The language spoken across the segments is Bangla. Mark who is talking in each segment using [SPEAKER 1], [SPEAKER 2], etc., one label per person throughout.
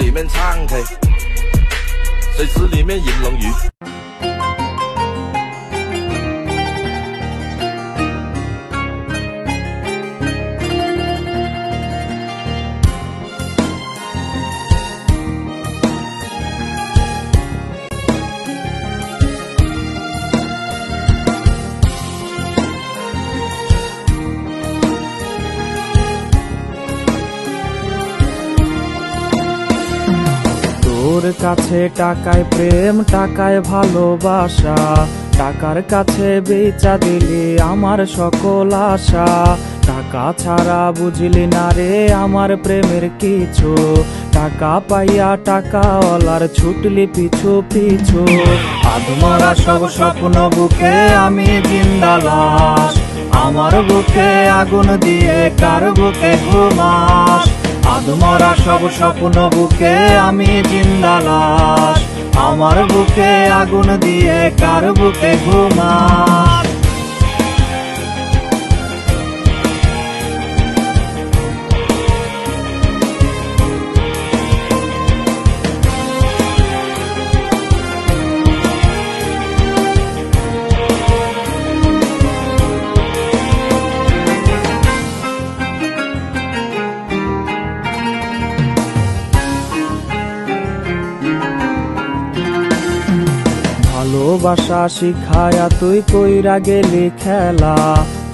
[SPEAKER 1] 里面唱 K， 水池里面引龙鱼。
[SPEAKER 2] তোর কাছে টাকায় প্রেম, টাকায় ভালোবাসা, টাকার কাছে বেচা দিলি আমার সকল আশা। টাকা ছাড়া বুঝলি না রে আমার প্রেমের কিছু, টাকা পাইয়া টাকাওয়ালার ছুটলি পিছু পিছু। আধমরা সব স্বপ্ন বুকে আমি জিন্দা লাশ, আমার বুকে আগুন দিয়ে কার বুকে ঘুমাস। আধমরা সব স্বপ্ন বুকে আমি জিন্দা লাশ, আমার বুকে আগুন দিয়ে কার বুকে ঘুমাস। ভালোবাসা শিখায়া তুই কইরা গেলি খেলা,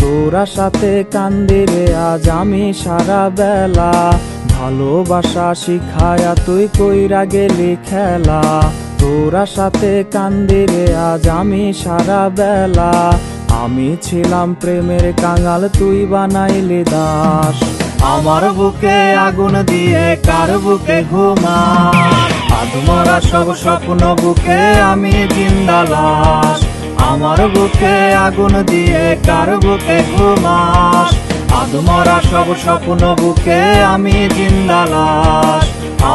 [SPEAKER 2] তোরা সাথে কান্দি রে আজ আমি সারা বেলা। ভালোবাসা শিখায়া তুই কইরা গেলি খেলা, তোরা সাথে কান্দি রে আজ আমি সারা বেলা। আমি ছিলাম প্রেমের কাঙাল, তুই বানাইলি দাস, আমার বুকে আগুন দিয়ে কার বুকে ঘুমাস। আধমরা সব স্বপ্ন বুকে আমি জিন্দা লাশ, আমার বুকে আগুন দিয়ে কার বুকে ঘুমাস। আধমরা সব স্বপ্ন বুকে আমি জিন্দা লাশ,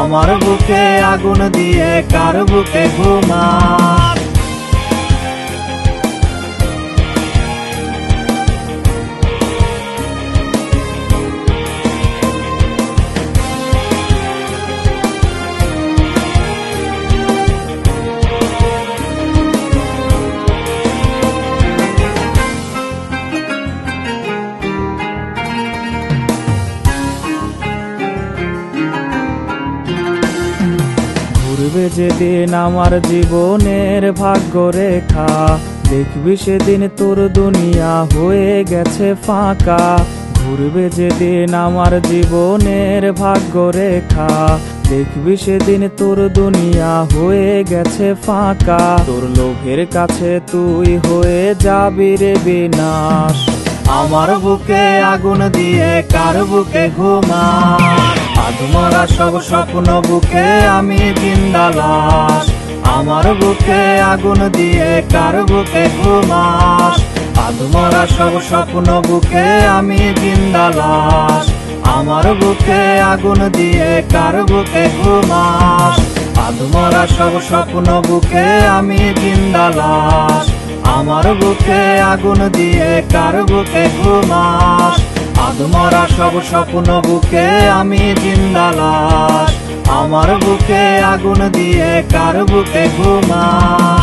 [SPEAKER 2] আমার বুকে আগুন দিয়ে কার বুকে ঘুমাস। ঘুরবে যেদিন আমার জীবনের ভাগ্য রেখা, দেখবি সেদিন তোর দুনিয়া হয়ে গেছে ফাঁকা। ঘুরবে যেদিন আমার জীবনের ভাগ্য রেখা, দেখবি সেদিন তোর দুনিয়া হয়ে গেছে ফাঁকা। তোর লোভের কাছে তুই হয়ে যাবি রে বিনাশ, আমার বুকে আগুন দিয়ে কার বুকে ঘুমাস। আধমরা সব স্বপ্ন বুকে আমি জিন্দা লাশ, আমার বুকে আগুন দিয়ে কার বুকে ঘুমাস। আধমরা সব স্বপ্ন বুকে আমি জিন্দা লাশ, আমার বুকে আগুন দিয়ে কার বুকে ঘুমাস। আধমরা সব স্বপ্ন বুকে আমি জিন্দা লাশ, আমার বুকে আগুন দিয়ে কার বুকে ঘুমাস। আধমরা সব স্বপ্ন বুকে আমি জিন্দা লাশ, আমার বুকে আগুন দিয়ে কার বুকে ঘুমাস।